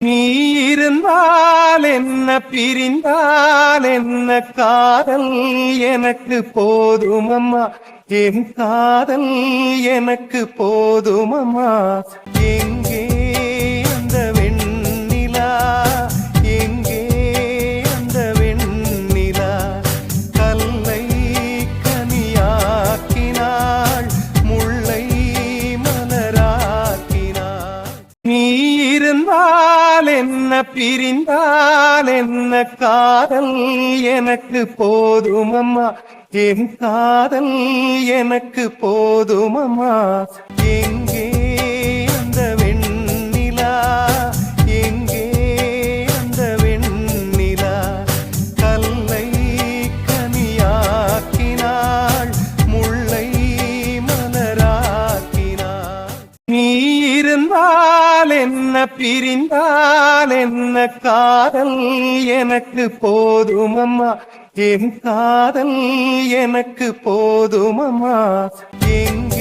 நீ இருந்தால் என்ன பிரிந்தால் என்ன காதல் எனக்கு போதுமம்மா என் காதல் எனக்கு போதுமம்மா எங்கே அந்த வெண்ணிலா எங்கே அந்த வெண்ணிலா கல்லை கனியாக்கினாள் முல்லை மலராக்கினாள் நீ இருந்தால் என்ன பிரிந்தால் என்ன காதல் எனக்கு போதுமம்மா என் காதல் எனக்கு போதுமம்மா எங்கே அந்த வெண்ணிலா எங்கே அந்த வெண்ணிலா கல்லை கனியாக்கினாள் முல்லை மலராக்கினாள் நீ இருந்தால் என்ன பிரிந்தால் என்ன காதல் எனக்கு போதுமம்மா என் காதல் எனக்கு போதுமம்மா எங்கே